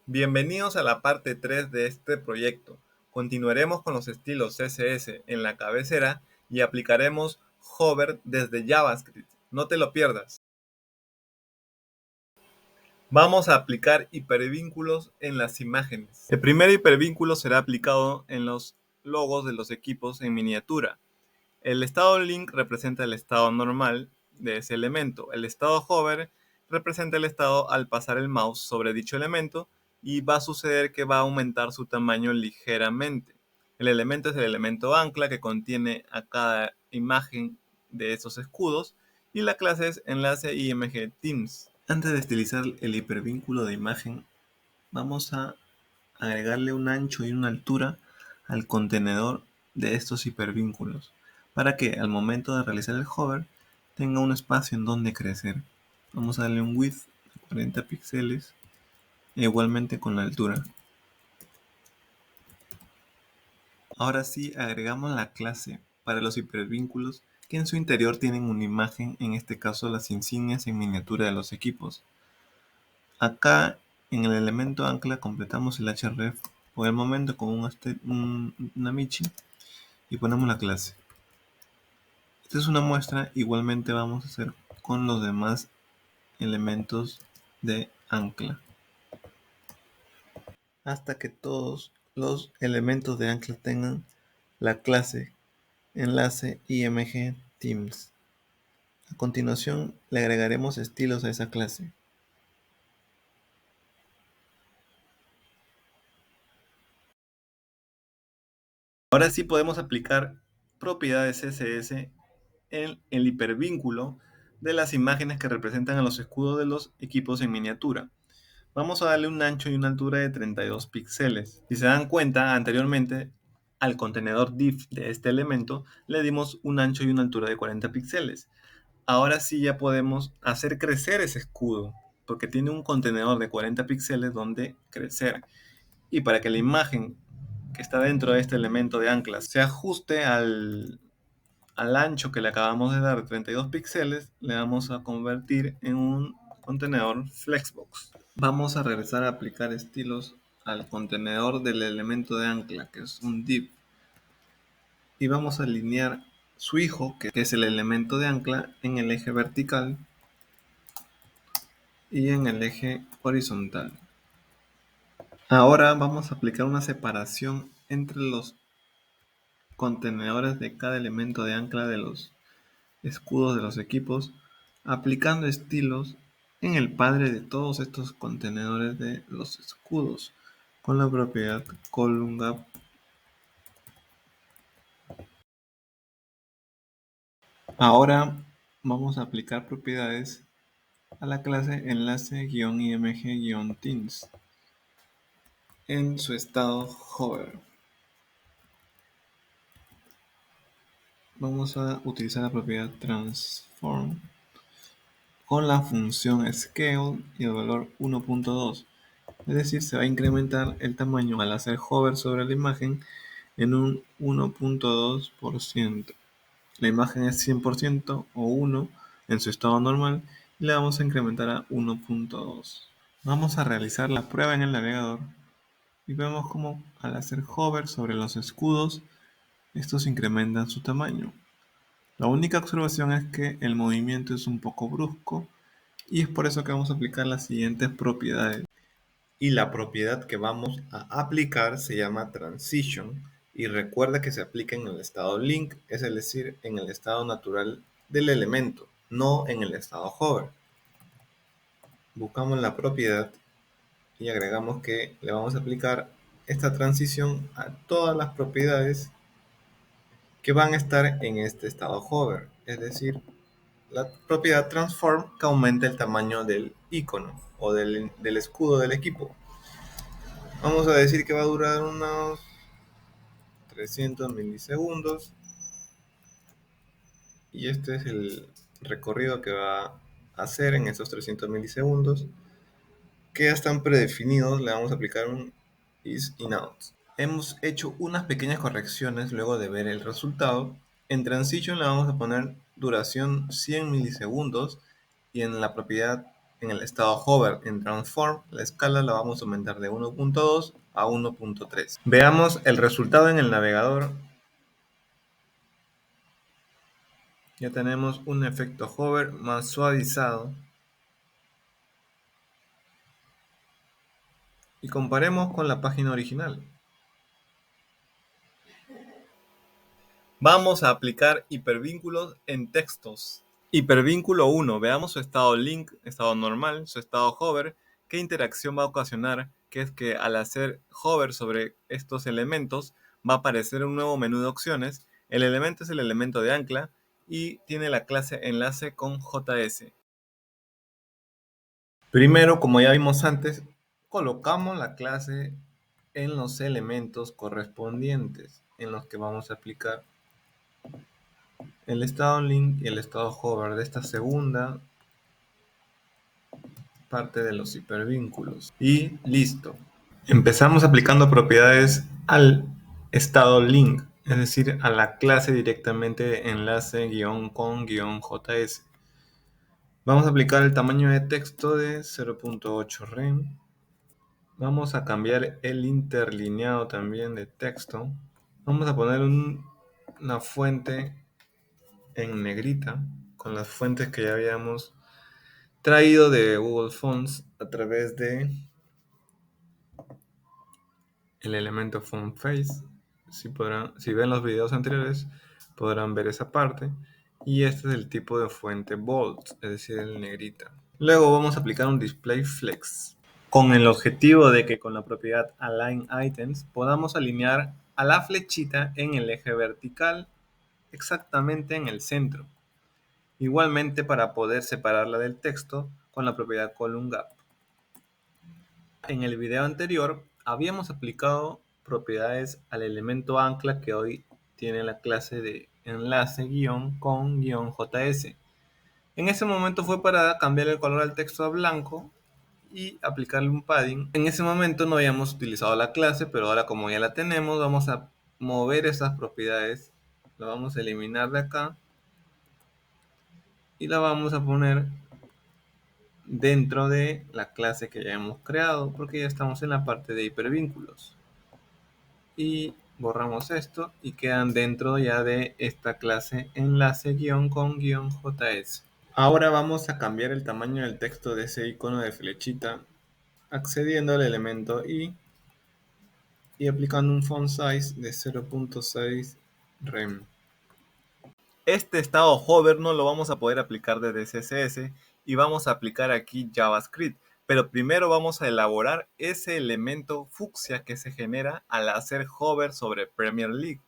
Bienvenidos a la parte 3 de este proyecto. Continuaremos con los estilos CSS en la cabecera y aplicaremos Hover desde JavaScript. No te lo pierdas. Vamos a aplicar hipervínculos en las imágenes. El primer hipervínculo será aplicado en los logos de los equipos en miniatura. El estado link representa el estado normal de ese elemento. El estado hover representa el estado al pasar el mouse sobre dicho elemento y va a suceder que va a aumentar su tamaño ligeramente. El elemento es el elemento ancla que contiene a cada imagen de esos escudos y la clase es enlace img themes. Antes de estilizar el hipervínculo de imagen, vamos a agregarle un ancho y una altura al contenedor de estos hipervínculos para que al momento de realizar el hover tenga un espacio en donde crecer. Vamos a darle un width de 40 píxeles e igualmente con la altura. Ahora sí agregamos la clase para los hipervínculos que en su interior tienen una imagen, en este caso las insignias en miniatura de los equipos. Acá en el elemento ancla completamos el href por el momento con una Michi y ponemos la clase. Esta es una muestra, igualmente vamos a hacer con los demás elementos de ancla. Hasta que todos los elementos de ancla tengan la clase enlace img themes. A continuación le agregaremos estilos a esa clase. Ahora sí podemos aplicar propiedades CSS en el hipervínculo de las imágenes que representan a los escudos de los equipos en miniatura. Vamos a darle un ancho y una altura de 32 píxeles. Si se dan cuenta, anteriormente al contenedor div de este elemento le dimos un ancho y una altura de 40 píxeles. Ahora sí ya podemos hacer crecer ese escudo, porque tiene un contenedor de 40 píxeles donde crecer. Y para que la imagen que está dentro de este elemento de ancla se ajuste al ancho que le acabamos de dar de 32 píxeles, le vamos a convertir en un contenedor Flexbox. Vamos a regresar a aplicar estilos al contenedor del elemento de ancla, que es un div. Y vamos a alinear su hijo, que es el elemento de ancla, en el eje vertical y en el eje horizontal. Ahora vamos a aplicar una separación entre los contenedores de cada elemento de ancla de los escudos de los equipos, aplicando estilos en el padre de todos estos contenedores de los escudos con la propiedad column_gap. Ahora vamos a aplicar propiedades a la clase enlace-img-themes en su estado hover. Vamos a utilizar la propiedad transform con la función scale y el valor 1.2. Es decir, se va a incrementar el tamaño al hacer hover sobre la imagen en un 1.2%. La imagen es 100% o 1 en su estado normal y la vamos a incrementar a 1.2. Vamos a realizar la prueba en el navegador y vemos cómo al hacer hover sobre los escudos, estos incrementan su tamaño. La única observación es que el movimiento es un poco brusco y es por eso que vamos a aplicar las siguientes propiedades. Y la propiedad que vamos a aplicar se llama transition y recuerda que se aplica en el estado link, es decir, en el estado natural del elemento, no en el estado hover. Buscamos la propiedad y agregamos que le vamos a aplicar esta transición a todas las propiedades que van a estar en este estado hover, es decir, la propiedad transform que aumenta el tamaño del icono o del escudo del equipo. Vamos a decir que va a durar unos 300 milisegundos y este es el recorrido que va a hacer en esos 300 milisegundos que ya están predefinidos. Le vamos a aplicar un is in out. Hemos hecho unas pequeñas correcciones luego de ver el resultado. En transition le vamos a poner duración 100 milisegundos y en la propiedad en el estado hover en transform, la escala la vamos a aumentar de 1.2 a 1.3. Veamos el resultado en el navegador. Ya tenemos un efecto hover más suavizado. Y comparemos con la página original. Vamos a aplicar hipervínculos en textos. Hipervínculo 1. Veamos su estado link, estado normal, su estado hover. ¿Qué interacción va a ocasionar? Que es que al hacer hover sobre estos elementos va a aparecer un nuevo menú de opciones. El elemento es el elemento de ancla y tiene la clase enlace con JS. Primero, como ya vimos antes, colocamos la clase en los elementos correspondientes en los que vamos a aplicar el estado link y el estado hover de esta segunda parte de los hipervínculos. Y listo. Empezamos aplicando propiedades al estado link, es decir, a la clase directamente de enlace-con-js. Vamos a aplicar el tamaño de texto de 0.8 rem. Vamos a cambiar el interlineado también de texto. Vamos a poner una fuente en negrita con las fuentes que ya habíamos traído de Google Fonts a través de el elemento font face. Si ven los videos anteriores podrán ver esa parte. Y este es el tipo de fuente bold, es decir, el negrita. Luego vamos a aplicar un display flex con el objetivo de que con la propiedad align items podamos alinear a la flechita en el eje vertical exactamente en el centro. Igualmente para poder separarla del texto con la propiedad column gap. En el video anterior habíamos aplicado propiedades al elemento ancla que hoy tiene la clase de enlace-con-js. En ese momento fue para cambiar el color al texto a blanco y aplicarle un padding. En ese momento no habíamos utilizado la clase, pero ahora como ya la tenemos, vamos a mover esas propiedades. La vamos a eliminar de acá y la vamos a poner dentro de la clase que ya hemos creado, porque ya estamos en la parte de hipervínculos. Y borramos esto y quedan dentro ya de esta clase enlace-con-js. Ahora vamos a cambiar el tamaño del texto de ese icono de flechita accediendo al elemento y aplicando un font size de 0.6 rem. Este estado hover no lo vamos a poder aplicar desde CSS y vamos a aplicar aquí JavaScript, pero primero vamos a elaborar ese elemento fucsia que se genera al hacer hover sobre Premier League.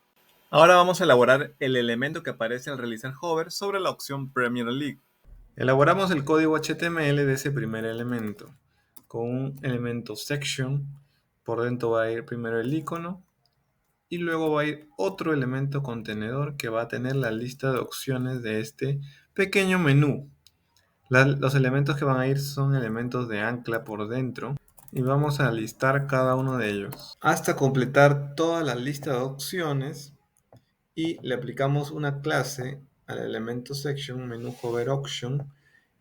Ahora vamos a elaborar el elemento que aparece al realizar hover sobre la opción Premier League. Elaboramos el código HTML de ese primer elemento con un elemento section. Por dentro va a ir primero el icono y luego va a ir otro elemento contenedor que va a tener la lista de opciones de este pequeño menú. Los elementos que van a ir son elementos de ancla por dentro y vamos a listar cada uno de ellos hasta completar toda la lista de opciones y le aplicamos una clase al elemento section menú hover option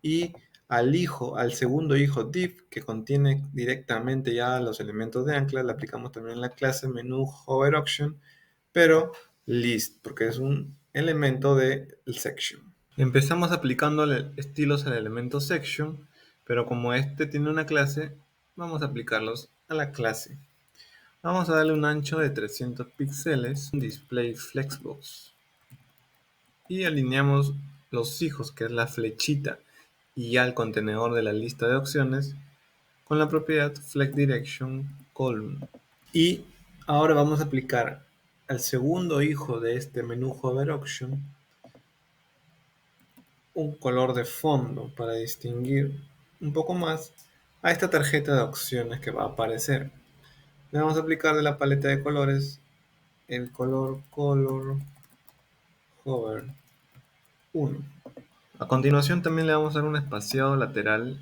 y al segundo hijo div que contiene directamente ya los elementos de ancla le aplicamos también la clase menú hover option pero list porque es un elemento del section. Empezamos aplicando estilos al elemento section, pero como este tiene una clase, vamos a aplicarlos a la clase. Vamos a darle un ancho de 300 píxeles, un display flexbox. Y alineamos los hijos, que es la flechita, y ya el contenedor de la lista de opciones, con la propiedad flexDirectionColumn. Y ahora vamos a aplicar al segundo hijo de este menú hover option un color de fondo para distinguir un poco más a esta tarjeta de opciones que va a aparecer. Le vamos a aplicar de la paleta de colores el color hover 1. A continuación también le vamos a dar un espaciado lateral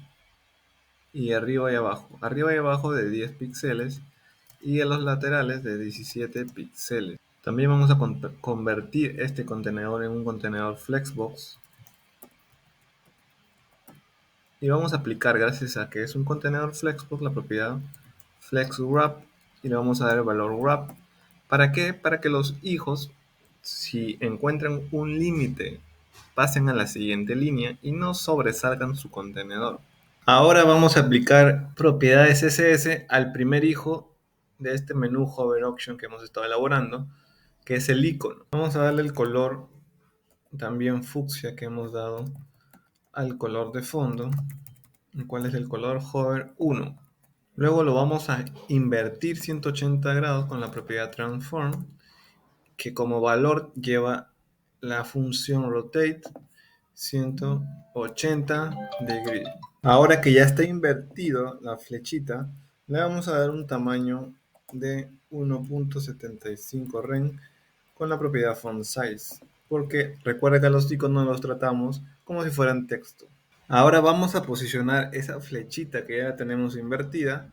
y arriba y abajo. Arriba y abajo de 10 píxeles y a los laterales de 17 píxeles. También vamos a convertir este contenedor en un contenedor flexbox. y vamos a aplicar, gracias a que es un contenedor Flexbox, la propiedad FlexWrap, y le vamos a dar el valor wrap. ¿Para qué? Para que los hijos, si encuentran un límite, pasen a la siguiente línea y no sobresalgan su contenedor. Ahora vamos a aplicar propiedades CSS al primer hijo de este menú Hover Option que hemos estado elaborando, que es el icono. Vamos a darle el color también fucsia que hemos dado al color de fondo, el cual es el color Hover 1. Luego lo vamos a invertir 180 grados con la propiedad Transform, que como valor lleva la función Rotate 180 degrees. Ahora que ya está invertido la flechita, le vamos a dar un tamaño de 1.75 rem con la propiedad font size, porque recuerda que a los iconos los tratamos como si fueran texto. Ahora vamos a posicionar esa flechita que ya tenemos invertida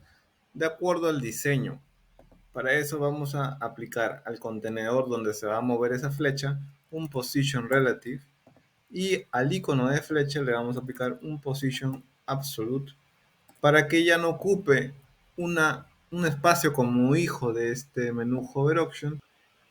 de acuerdo al diseño. Para eso vamos a aplicar al contenedor donde se va a mover esa flecha un position relative, y al icono de flecha le vamos a aplicar un position absolute para que ya no ocupe un espacio como hijo de este menú Hover Option.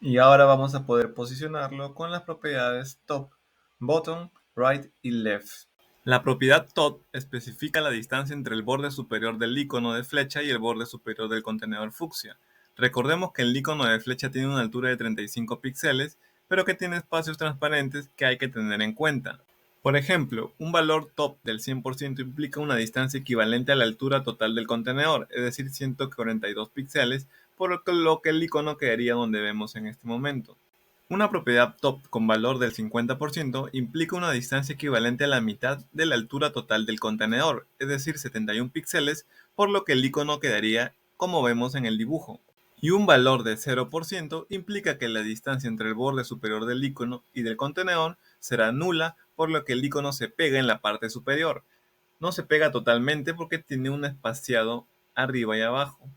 Y ahora vamos a poder posicionarlo con las propiedades top, bottom, right y left. La propiedad top especifica la distancia entre el borde superior del icono de flecha y el borde superior del contenedor fucsia. Recordemos que el icono de flecha tiene una altura de 35 píxeles, pero que tiene espacios transparentes que hay que tener en cuenta. Por ejemplo, un valor top del 100% implica una distancia equivalente a la altura total del contenedor, es decir, 142 píxeles, por lo que el icono quedaría donde vemos en este momento. Una propiedad top con valor del 50% implica una distancia equivalente a la mitad de la altura total del contenedor, es decir, 71 píxeles, por lo que el icono quedaría como vemos en el dibujo. Y un valor de 0% implica que la distancia entre el borde superior del icono y del contenedor será nula, por lo que el icono se pega en la parte superior. No se pega totalmente porque tiene un espaciado arriba y abajo.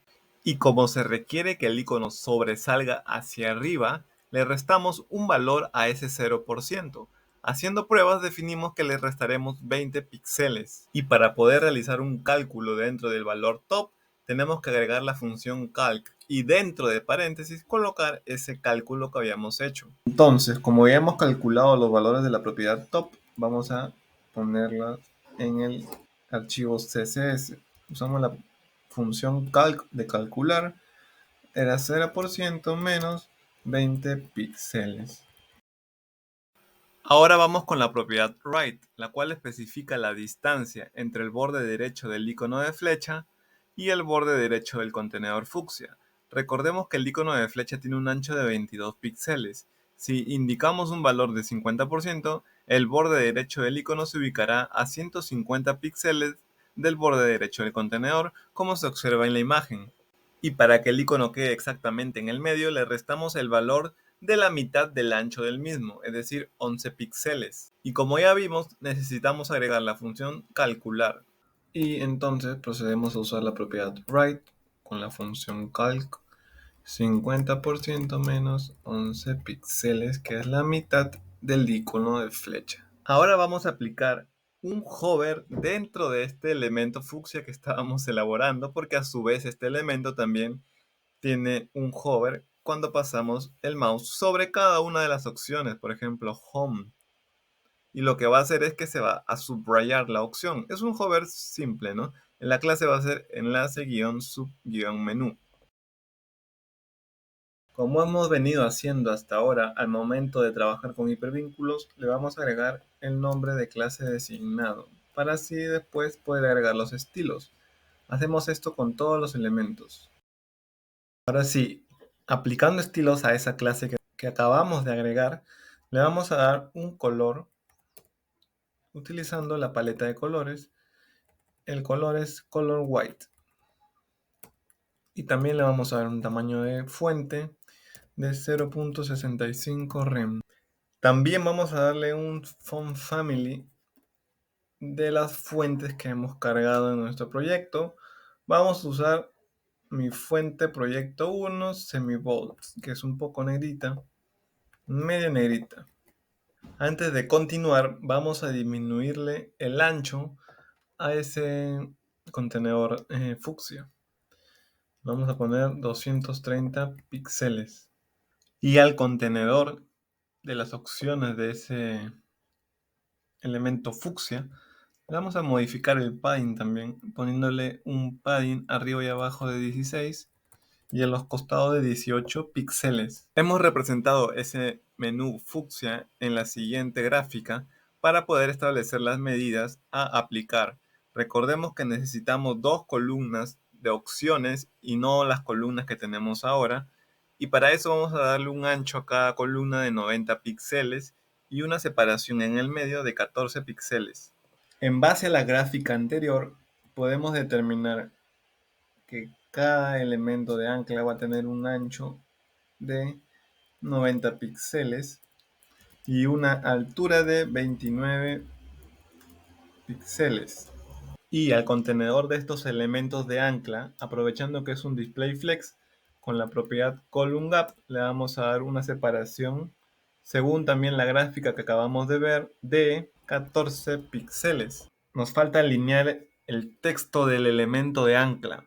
Y como se requiere que el icono sobresalga hacia arriba, le restamos un valor a ese 0%. Haciendo pruebas definimos que le restaremos 20 píxeles. Y para poder realizar un cálculo dentro del valor top, tenemos que agregar la función calc y dentro de paréntesis colocar ese cálculo que habíamos hecho. Entonces, como ya hemos calculado los valores de la propiedad top, vamos a ponerla en el archivo CSS. Usamos la función calc de calcular, era 0% menos 20 píxeles. Ahora vamos con la propiedad right, la cual especifica la distancia entre el borde derecho del icono de flecha y el borde derecho del contenedor fucsia. Recordemos que el icono de flecha tiene un ancho de 22 píxeles. Si indicamos un valor de 50%, el borde derecho del icono se ubicará a 150 píxeles del borde derecho del contenedor, como se observa en la imagen. Y para que el icono quede exactamente en el medio, le restamos el valor de la mitad del ancho del mismo, es decir, 11 píxeles. Y como ya vimos, necesitamos agregar la función calcular. Y entonces procedemos a usar la propiedad right con la función calc, 50% menos 11 píxeles, que es la mitad del icono de flecha. Ahora vamos a aplicar un hover dentro de este elemento fucsia que estábamos elaborando, porque a su vez este elemento también tiene un hover cuando pasamos el mouse sobre cada una de las opciones, por ejemplo, Home. Y lo que va a hacer es que se va a subrayar la opción. Es un hover simple, ¿no? En la clase va a ser enlace-sub-menú. Como hemos venido haciendo hasta ahora, al momento de trabajar con hipervínculos, le vamos a agregar el nombre de clase designado, para así después poder agregar los estilos. Hacemos esto con todos los elementos. Ahora sí, aplicando estilos a esa clase que acabamos de agregar, le vamos a dar un color utilizando la paleta de colores. El color es color white. Y también le vamos a dar un tamaño de fuente de 0.65 rem. También vamos a darle un font family de las fuentes que hemos cargado en nuestro proyecto. Vamos a usar mi fuente proyecto 1 semi-bold, que es un poco negrita, medio negrita. Antes de continuar, vamos a disminuirle el ancho a ese contenedor fucsia. Vamos a poner 230 píxeles. Y al contenedor de las opciones de ese elemento fucsia, le vamos a modificar el padding también, poniéndole un padding arriba y abajo de 16 y en los costados de 18 píxeles. Hemos representado ese menú fucsia en la siguiente gráfica para poder establecer las medidas a aplicar. Recordemos que necesitamos dos columnas de opciones y no las columnas que tenemos ahora. Y para eso vamos a darle un ancho a cada columna de 90 píxeles y una separación en el medio de 14 píxeles. En base a la gráfica anterior, podemos determinar que cada elemento de ancla va a tener un ancho de 90 píxeles y una altura de 29 píxeles. Y al contenedor de estos elementos de ancla, aprovechando que es un display flex, con la propiedad column gap le vamos a dar una separación, según también la gráfica que acabamos de ver, de 14 píxeles. Nos falta alinear el texto del elemento de ancla.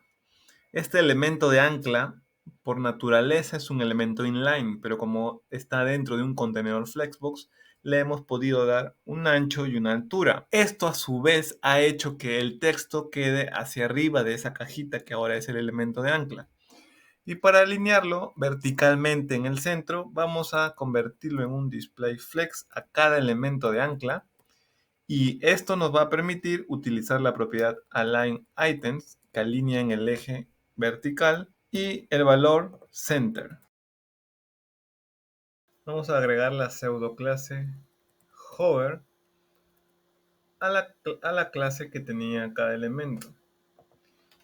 Este elemento de ancla, por naturaleza, es un elemento inline, pero como está dentro de un contenedor Flexbox, le hemos podido dar un ancho y una altura. Esto a su vez ha hecho que el texto quede hacia arriba de esa cajita que ahora es el elemento de ancla. Y para alinearlo verticalmente en el centro, vamos a convertirlo en un display flex a cada elemento de ancla. Y esto nos va a permitir utilizar la propiedad align items que alinea en el eje vertical y el valor center. Vamos a agregar la pseudo clase hover a la clase que tenía cada elemento.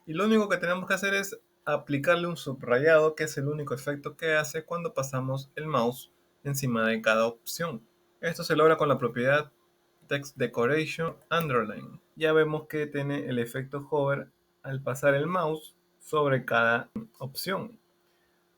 Y lo único que tenemos que hacer es aplicarle un subrayado, que es el único efecto que hace cuando pasamos el mouse encima de cada opción. Esto se logra con la propiedad Text Decoration Underline. Ya vemos que tiene el efecto hover al pasar el mouse sobre cada opción.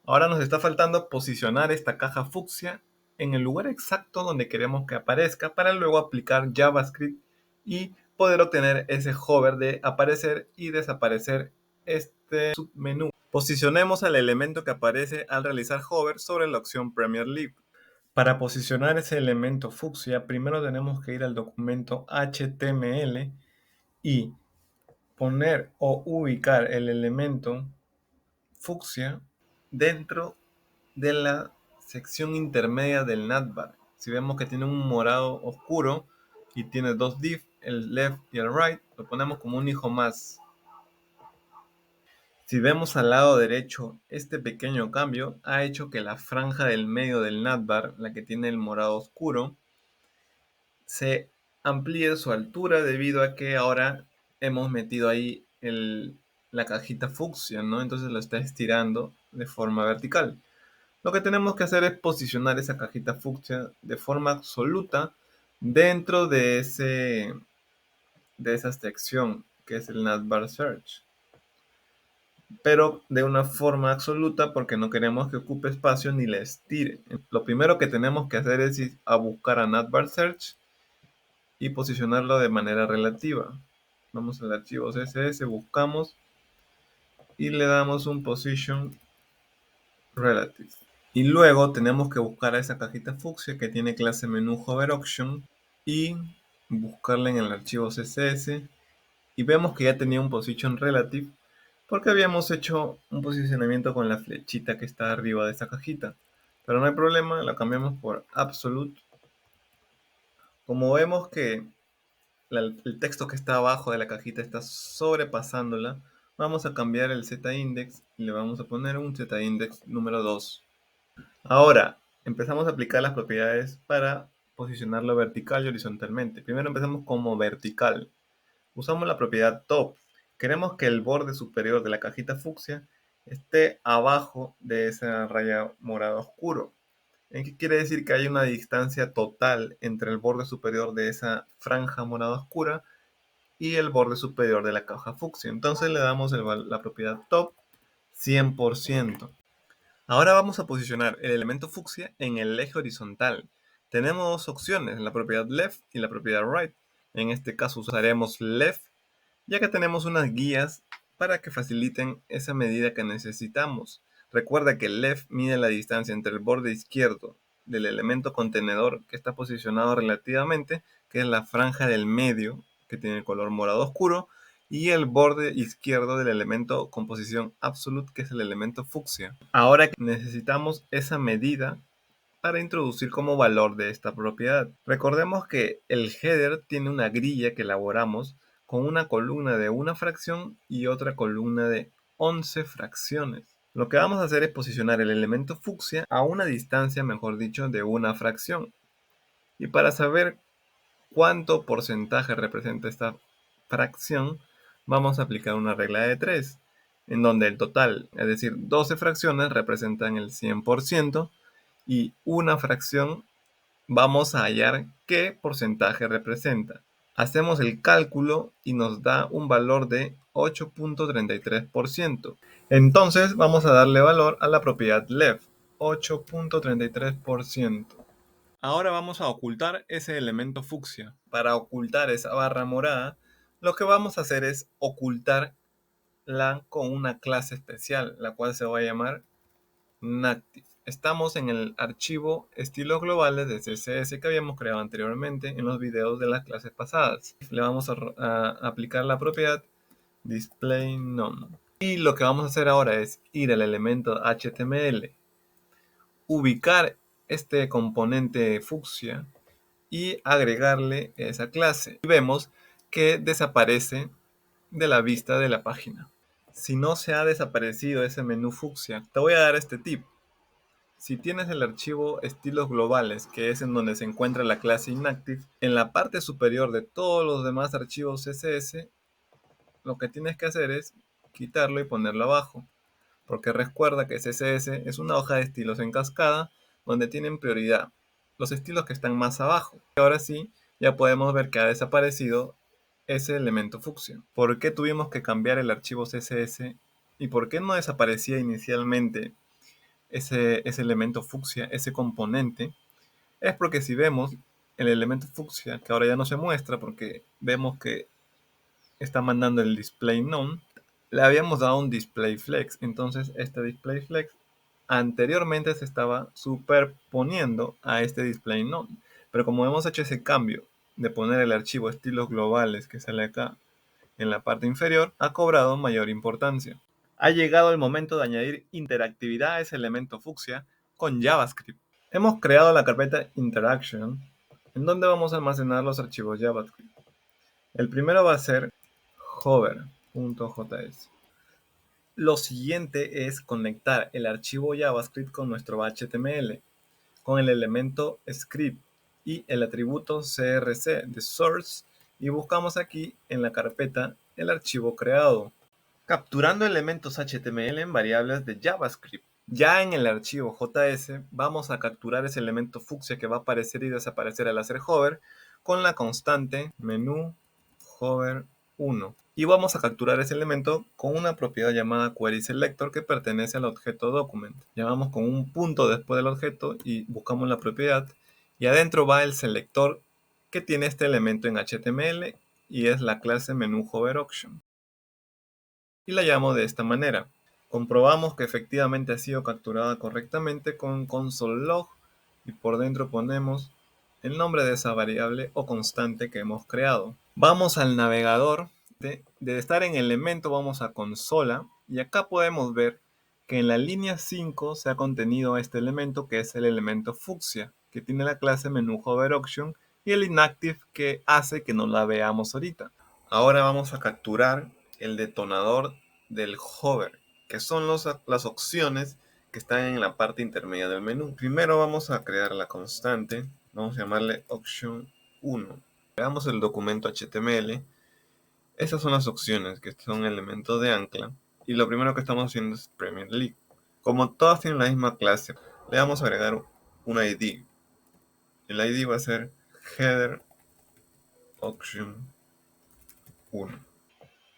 Ahora nos está faltando posicionar esta caja fucsia en el lugar exacto donde queremos que aparezca para luego aplicar JavaScript y poder obtener ese hover de aparecer y desaparecer este submenú. Posicionemos al elemento que aparece al realizar hover sobre la opción Premier Leave. Para posicionar ese elemento fucsia, primero tenemos que ir al documento HTML y poner o ubicar el elemento fucsia dentro de la sección intermedia del navbar. Si vemos que tiene un morado oscuro y tiene dos div, el left y el right, lo ponemos como un hijo más. Si vemos al lado derecho, este pequeño cambio ha hecho que la franja del medio del navbar, la que tiene el morado oscuro, se amplíe su altura debido a que ahora hemos metido ahí la cajita fucsia, ¿no? Entonces lo está estirando de forma vertical. Lo que tenemos que hacer es posicionar esa cajita fucsia de forma absoluta dentro de esa sección que es el navbar search, pero de una forma absoluta porque no queremos que ocupe espacio ni le estire. Lo primero que tenemos que hacer es ir a buscar a navbar search y posicionarlo de manera relativa. Vamos al archivo CSS, buscamos y le damos un position relative. Y luego tenemos que buscar a esa cajita fucsia que tiene clase menú hover option y buscarla en el archivo CSS. Y vemos que ya tenía un position relative porque habíamos hecho un posicionamiento con la flechita que está arriba de esa cajita. Pero no hay problema, la cambiamos por absolute. Como vemos que el texto que está abajo de la cajita está sobrepasándola, vamos a cambiar el z-index y le vamos a poner un z-index número 2. Ahora, empezamos a aplicar las propiedades para posicionarlo vertical y horizontalmente. Primero empezamos como vertical. Usamos la propiedad top. Queremos que el borde superior de la cajita fucsia esté abajo de esa raya morada oscuro. ¿En qué quiere decir? Que hay una distancia total entre el borde superior de esa franja morada oscura y el borde superior de la caja fucsia. Entonces le damos la propiedad top 100%. Ahora vamos a posicionar el elemento fucsia en el eje horizontal. Tenemos dos opciones, la propiedad left y la propiedad right. En este caso usaremos left ya que tenemos unas guías para que faciliten esa medida que necesitamos. Recuerda que el left mide la distancia entre el borde izquierdo del elemento contenedor que está posicionado relativamente, que es la franja del medio, que tiene el color morado oscuro, y el borde izquierdo del elemento con posición absolute, que es el elemento fucsia. Ahora necesitamos esa medida para introducir como valor de esta propiedad. Recordemos que el header tiene una grilla que elaboramos con una columna de una fracción y otra columna de 11 fracciones. Lo que vamos a hacer es posicionar el elemento fucsia a una distancia, mejor dicho, de una fracción. Y para saber cuánto porcentaje representa esta fracción, vamos a aplicar una regla de 3, en donde el total, es decir, 12 fracciones, representan el 100% y una fracción vamos a hallar qué porcentaje representa. Hacemos el cálculo y nos da un valor de 8.33%. Entonces vamos a darle valor a la propiedad left, 8.33%. Ahora vamos a ocultar ese elemento fucsia. Para ocultar esa barra morada, lo que vamos a hacer es ocultarla con una clase especial, la cual se va a llamar Nactive. Estamos en el archivo estilos globales de CSS que habíamos creado anteriormente en los videos de las clases pasadas. Le vamos a aplicar la propiedad displayNone. Y lo que vamos a hacer ahora es ir al elemento HTML, ubicar este componente fucsia y agregarle esa clase. Y vemos que desaparece de la vista de la página. Si no se ha desaparecido ese menú fucsia, te voy a dar este tip. Si tienes el archivo estilos globales, que es en donde se encuentra la clase inactive, en la parte superior de todos los demás archivos CSS, lo que tienes que hacer es quitarlo y ponerlo abajo. Porque recuerda que CSS es una hoja de estilos en cascada donde tienen prioridad los estilos que están más abajo. Y ahora sí, ya podemos ver que ha desaparecido ese elemento fucsia. ¿Por qué tuvimos que cambiar el archivo CSS? ¿Y por qué no desaparecía inicialmente ese elemento fucsia, ese componente? Es porque si vemos el elemento fucsia, que ahora ya no se muestra porque vemos que está mandando el display none, le habíamos dado un display flex. Entonces este display flex anteriormente se estaba superponiendo a este display none. Pero como hemos hecho ese cambio de poner el archivo estilos globales que sale acá en la parte inferior, ha cobrado mayor importancia. Ha llegado el momento de añadir interactividad a ese elemento fucsia con JavaScript. Hemos creado la carpeta Interaction, en donde vamos a almacenar los archivos JavaScript. El primero va a ser hover.js. Lo siguiente es conectar el archivo JavaScript con nuestro HTML, con el elemento script y el atributo CRC de source, y buscamos aquí en la carpeta el archivo creado, capturando elementos HTML en variables de JavaScript. Ya en el archivo JS vamos a capturar ese elemento fucsia que va a aparecer y desaparecer al hacer hover con la constante menú hover 1. Y vamos a capturar ese elemento con una propiedad llamada querySelector que pertenece al objeto document. Llamamos con un punto después del objeto y buscamos la propiedad. Y adentro va el selector que tiene este elemento en HTML y es la clase menú hover option. Y la llamo de esta manera. Comprobamos que efectivamente ha sido capturada correctamente con console log y por dentro ponemos el nombre de esa variable o constante que hemos creado. Vamos al navegador, de estar en elemento vamos a consola y acá podemos ver que en la línea 5 se ha contenido este elemento que es el elemento fucsia, que tiene la clase menú hover option y el inactive que hace que no la veamos ahorita. Ahora vamos a capturar el detonador del hover, que son las opciones que están en la parte intermedia del menú. Primero vamos a crear la constante, vamos a llamarle option 1. Veamos el documento HTML. Esas son las opciones que son elementos de ancla. Y lo primero que estamos haciendo es Premier League. Como todas tienen la misma clase, le vamos a agregar un ID. El ID va a ser header option 1.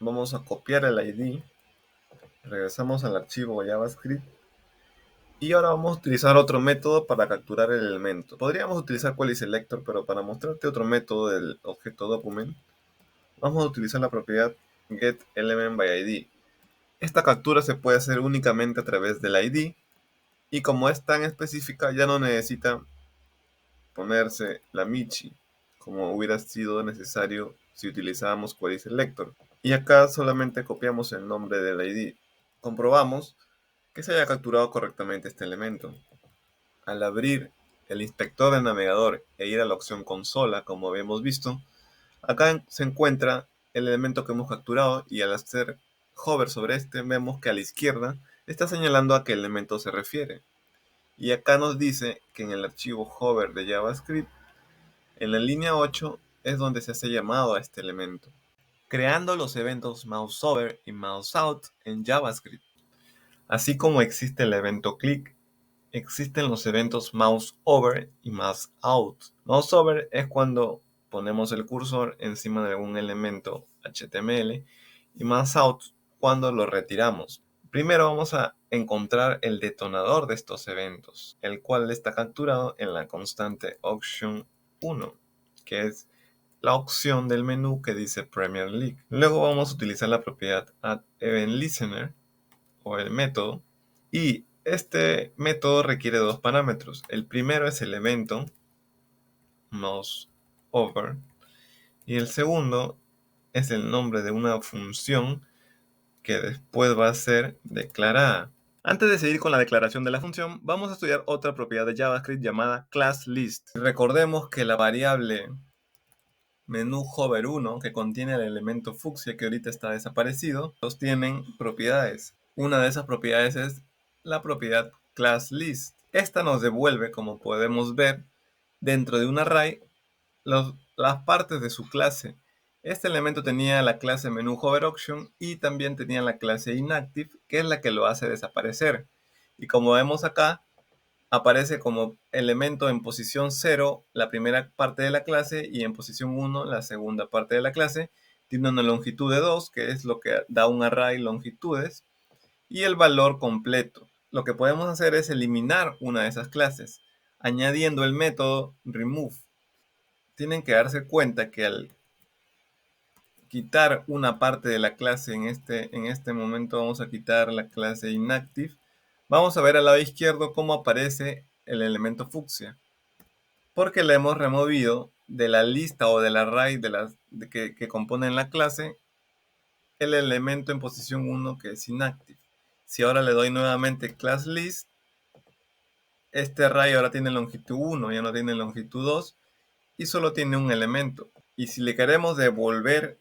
Vamos a copiar el ID, regresamos al archivo JavaScript y ahora vamos a utilizar otro método para capturar el elemento. Podríamos utilizar querySelector, pero para mostrarte otro método del objeto document, vamos a utilizar la propiedad getElementById. Esta captura se puede hacer únicamente a través del ID y como es tan específica ya no necesita ponerse la Michi como hubiera sido necesario si utilizábamos querySelector. Y acá solamente copiamos el nombre del ID. Comprobamos que se haya capturado correctamente este elemento. Al abrir el inspector del navegador e ir a la opción consola, como habíamos visto, acá se encuentra el elemento que hemos capturado y al hacer hover sobre este vemos que a la izquierda está señalando a qué elemento se refiere. Y acá nos dice que en el archivo hover de JavaScript, en la línea 8 es donde se hace llamado a este elemento, creando los eventos mouseOver y mouseOut en JavaScript. Así como existe el evento click, existen los eventos mouseOver y mouseOut. MouseOver es cuando ponemos el cursor encima de algún elemento HTML y mouseOut cuando lo retiramos. Primero vamos a encontrar el detonador de estos eventos, el cual está capturado en la constante option1, que es la opción del menú que dice Premier League. Luego vamos a utilizar la propiedad addEventListener o el método, y este método requiere dos parámetros. El primero es el evento mouseOver y el segundo es el nombre de una función que después va a ser declarada. Antes de seguir con la declaración de la función, vamos a estudiar otra propiedad de JavaScript llamada classList. Recordemos que la variable menú hover 1, que contiene el elemento fucsia que ahorita está desaparecido, los tienen propiedades. Una de esas propiedades es la propiedad classList. Esta nos devuelve, como podemos ver, dentro de un array las partes de su clase. Este elemento tenía la clase menú hover option y también tenía la clase inactive, que es la que lo hace desaparecer. Y como vemos acá, aparece como elemento en posición 0 la primera parte de la clase y en posición 1 la segunda parte de la clase. Tiene una longitud de 2, que es lo que da un array longitudes, y el valor completo. Lo que podemos hacer es eliminar una de esas clases, añadiendo el método remove. Tienen que darse cuenta que al quitar una parte de la clase, en este momento vamos a quitar la clase inactive, vamos a ver al lado izquierdo cómo aparece el elemento fucsia, porque le hemos removido de la lista o del array que componen la clase el elemento en posición 1 que es inactive. Si ahora le doy nuevamente class list, este array ahora tiene longitud 1, ya no tiene longitud 2 y solo tiene un elemento. Y si le queremos devolver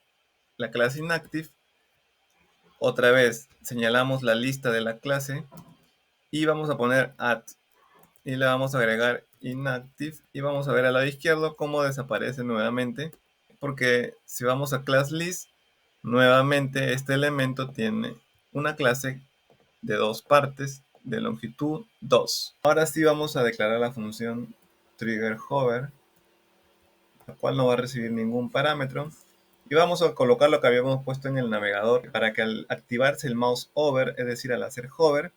la clase inactive, otra vez señalamos la lista de la clase y vamos a poner add y le vamos a agregar inactive y vamos a ver al lado izquierdo cómo desaparece nuevamente, porque si vamos a class list, nuevamente este elemento tiene una clase de dos partes de longitud 2. Ahora sí vamos a declarar la función triggerHover, la cual no va a recibir ningún parámetro. Y vamos a colocar lo que habíamos puesto en el navegador para que al activarse el mouse over, es decir, al hacer hover,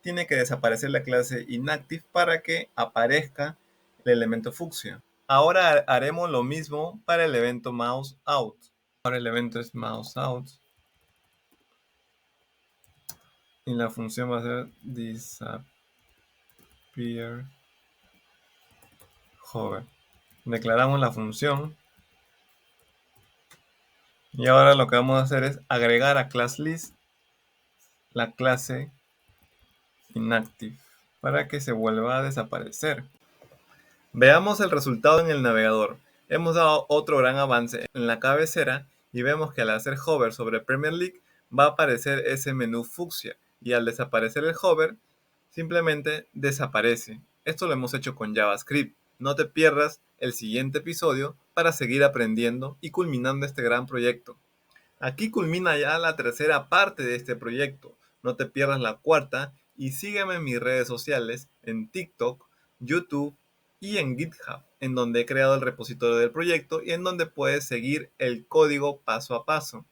tiene que desaparecer la clase inactive para que aparezca el elemento fucsia. Ahora haremos lo mismo para el evento mouse out. Ahora el evento es mouse out y la función va a ser disappear hover. Declaramos la función y ahora lo que vamos a hacer es agregar a classList la clase inactive para que se vuelva a desaparecer. Veamos el resultado en el navegador. Hemos dado otro gran avance en la cabecera y vemos que al hacer hover sobre Premier League va a aparecer ese menú fucsia y al desaparecer el hover simplemente desaparece. Esto lo hemos hecho con JavaScript. No te pierdas el siguiente episodio para seguir aprendiendo y culminando este gran proyecto. Aquí culmina ya la tercera parte de este proyecto. No te pierdas la cuarta y sígueme en mis redes sociales, en TikTok, YouTube y en GitHub, en donde he creado el repositorio del proyecto y en donde puedes seguir el código paso a paso.